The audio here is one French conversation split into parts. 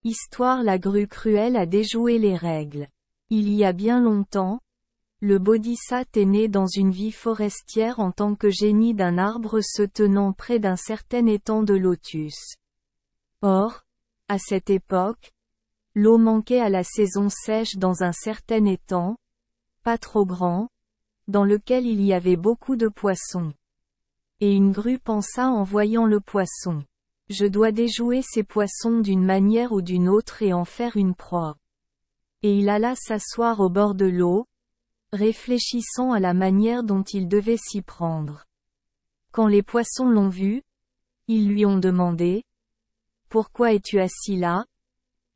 Histoire. La grue cruelle a déjoué les règles. Il y a bien longtemps, le Bodhisattva est né dans une vie forestière en tant que génie d'un arbre se tenant près d'un certain étang de lotus. Or, à cette époque, l'eau manquait à la saison sèche dans un certain étang, pas trop grand, dans lequel il y avait beaucoup de poissons. Et une grue pensa en voyant le poisson: je dois déjouer ces poissons d'une manière ou d'une autre et en faire une proie. Et il alla s'asseoir au bord de l'eau, réfléchissant à la manière dont il devait s'y prendre. Quand les poissons l'ont vu, ils lui ont demandé: pourquoi es-tu assis là,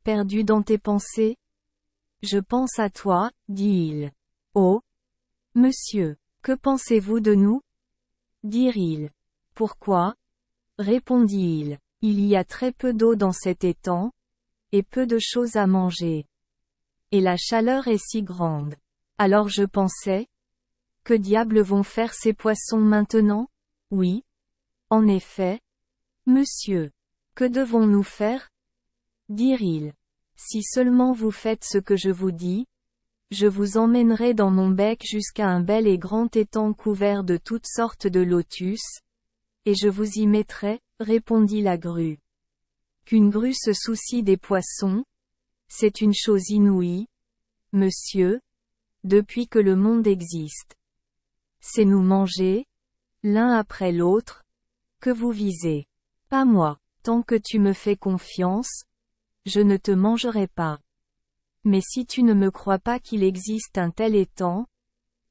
perdu dans tes pensées? Je pense à toi, dit-il. Oh, monsieur, que pensez-vous de nous? dirent-ils. Pourquoi? répondit-il. Il y a très peu d'eau dans cet étang, et peu de choses à manger. Et la chaleur est si grande. Alors je pensais: que diable vont faire ces poissons maintenant? Oui. En effet. Monsieur. Que devons-nous faire? dirent-ils. Si seulement vous faites ce que je vous dis, je vous emmènerai dans mon bec jusqu'à un bel et grand étang couvert de toutes sortes de lotus, et je vous y mettrai, répondit la grue. Qu'une grue se soucie des poissons, c'est une chose inouïe, monsieur, depuis que le monde existe. C'est nous manger, l'un après l'autre, que vous visez. Pas moi. Tant que tu me fais confiance, je ne te mangerai pas. Mais si tu ne me crois pas qu'il existe un tel étang,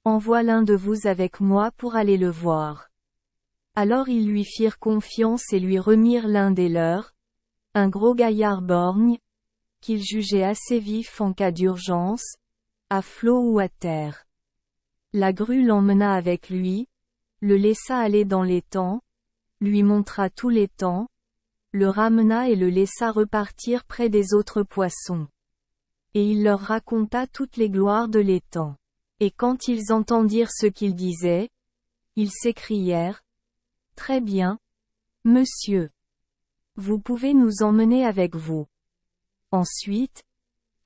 envoie l'un de vous avec moi pour aller le voir. Alors ils lui firent confiance et lui remirent l'un des leurs, un gros gaillard borgne, qu'ils jugeaient assez vif en cas d'urgence, à flot ou à terre. La grue l'emmena avec lui, le laissa aller dans l'étang, lui montra tout l'étang, le ramena et le laissa repartir près des autres poissons. Et il leur raconta toutes les gloires de l'étang. Et quand ils entendirent ce qu'il disait, ils s'écrièrent: très bien, monsieur. Vous pouvez nous emmener avec vous. Ensuite,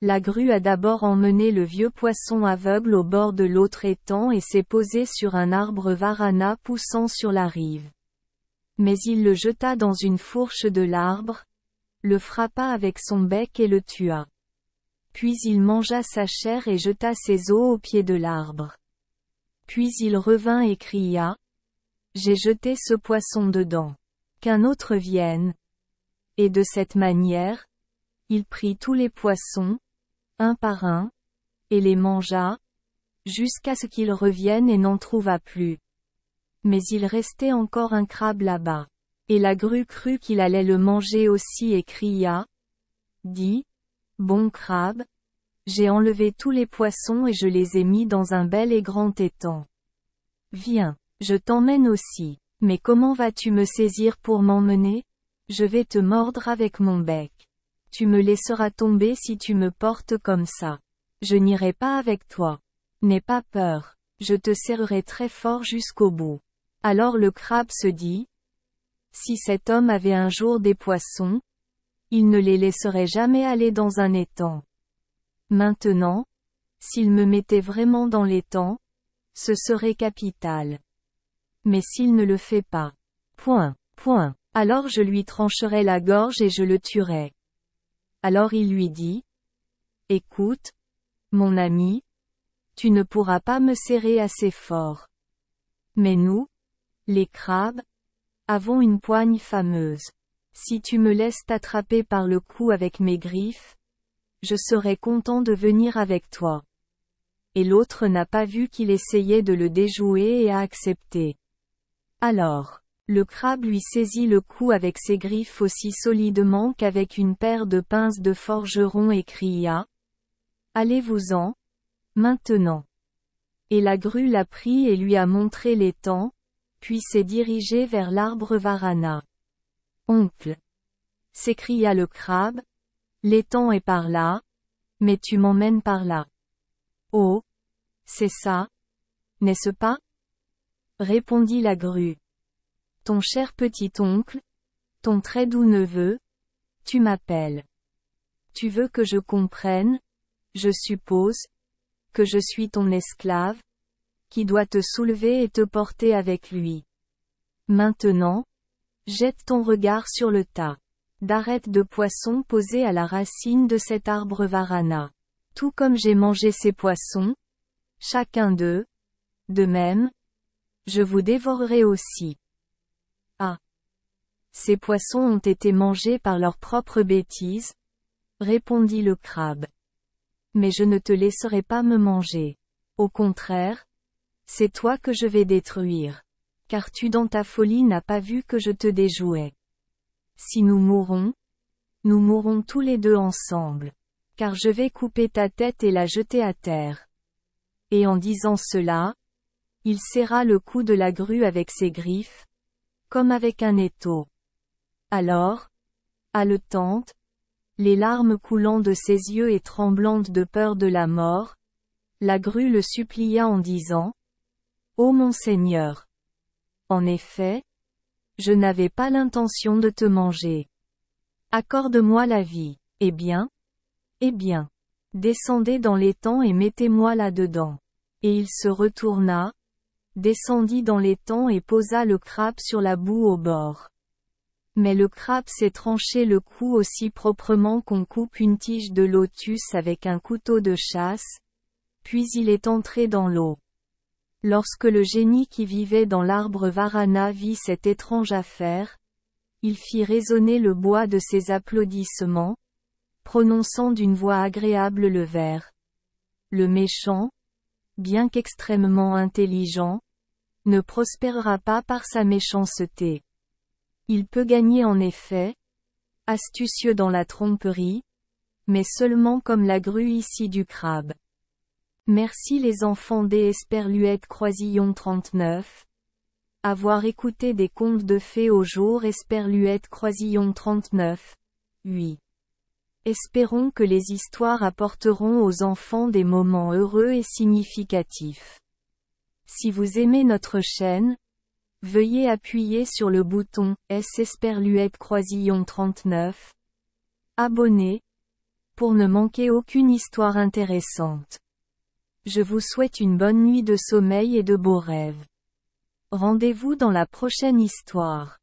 la grue a d'abord emmené le vieux poisson aveugle au bord de l'autre étang et s'est posé sur un arbre varana poussant sur la rive. Mais il le jeta dans une fourche de l'arbre, le frappa avec son bec et le tua. Puis il mangea sa chair et jeta ses os au pied de l'arbre. Puis il revint et cria: j'ai jeté ce poisson dedans. Qu'un autre vienne. Et de cette manière, il prit tous les poissons, un par un, et les mangea, jusqu'à ce qu'il revienne et n'en trouva plus. Mais il restait encore un crabe là-bas. Et la grue crut qu'il allait le manger aussi et cria: dis, bon crabe, j'ai enlevé tous les poissons et je les ai mis dans un bel et grand étang. Viens, je t'emmène aussi. Mais comment vas-tu me saisir pour m'emmener? Je vais te mordre avec mon bec. Tu me laisseras tomber si tu me portes comme ça. Je n'irai pas avec toi. N'aie pas peur, je te serrerai très fort jusqu'au bout. Alors le crabe se dit: si cet homme avait un jour des poissons, il ne les laisserait jamais aller dans un étang. Maintenant, s'il me mettait vraiment dans l'étang, ce serait capital. Mais s'il ne le fait pas, alors je lui trancherai la gorge et je le tuerai. Alors il lui dit: écoute, mon ami, tu ne pourras pas me serrer assez fort. Mais nous, les crabes, avons une poigne fameuse. Si tu me laisses t'attraper par le cou avec mes griffes, je serai content de venir avec toi. Et l'autre n'a pas vu qu'il essayait de le déjouer et a accepté. Alors, le crabe lui saisit le cou avec ses griffes aussi solidement qu'avec une paire de pinces de forgeron et cria: allez-vous-en, maintenant. Et la grue l'a pris et lui a montré l'étang, puis s'est dirigée vers l'arbre varana. Oncle, s'écria le crabe, l'étang est par là, mais tu m'emmènes par là. Oh, c'est ça, n'est-ce pas? Répondit la grue. Ton cher petit oncle, ton très doux neveu, tu m'appelles. Tu veux que je comprenne, je suppose, que je suis ton esclave, qui doit te soulever et te porter avec lui. Maintenant, jette ton regard sur le tas d'arêtes de poissons posés à la racine de cet arbre varana. Tout comme j'ai mangé ces poissons, chacun d'eux, de même, je vous dévorerai aussi. Ah! Ces poissons ont été mangés par leurs propres bêtises, répondit le crabe. Mais je ne te laisserai pas me manger. Au contraire, c'est toi que je vais détruire. Car tu dans ta folie n'as pas vu que je te déjouais. Si nous mourons tous les deux ensemble. Car je vais couper ta tête et la jeter à terre. Et en disant cela, il serra le cou de la grue avec ses griffes, comme avec un étau. Alors, haletante, les larmes coulant de ses yeux et tremblante de peur de la mort, la grue le supplia en disant, « Ô mon Seigneur! En effet, je n'avais pas l'intention de te manger. Accorde-moi la vie. Eh bien, descendez dans l'étang et mettez-moi là-dedans. » Et il se retourna, descendit dans l'étang et posa le crabe sur la boue au bord. Mais le crabe s'est tranché le cou aussi proprement qu'on coupe une tige de lotus avec un couteau de chasse, puis il est entré dans l'eau. Lorsque le génie qui vivait dans l'arbre varana vit cette étrange affaire, il fit résonner le bois de ses applaudissements, prononçant d'une voix agréable le vers. Le méchant, bien qu'extrêmement intelligent, ne prospérera pas par sa méchanceté. Il peut gagner en effet, astucieux dans la tromperie, mais seulement comme la grue ici du crabe. Merci les enfants des Esperluette Croisillon 39. Avoir écouté des contes de fées au jour Esperluette Croisillon 39. 8. Espérons que les histoires apporteront aux enfants des moments heureux et significatifs. Si vous aimez notre chaîne, veuillez appuyer sur le bouton S Esperluette Croisillon 39. Abonner, pour ne manquer aucune histoire intéressante. Je vous souhaite une bonne nuit de sommeil et de beaux rêves. Rendez-vous dans la prochaine histoire.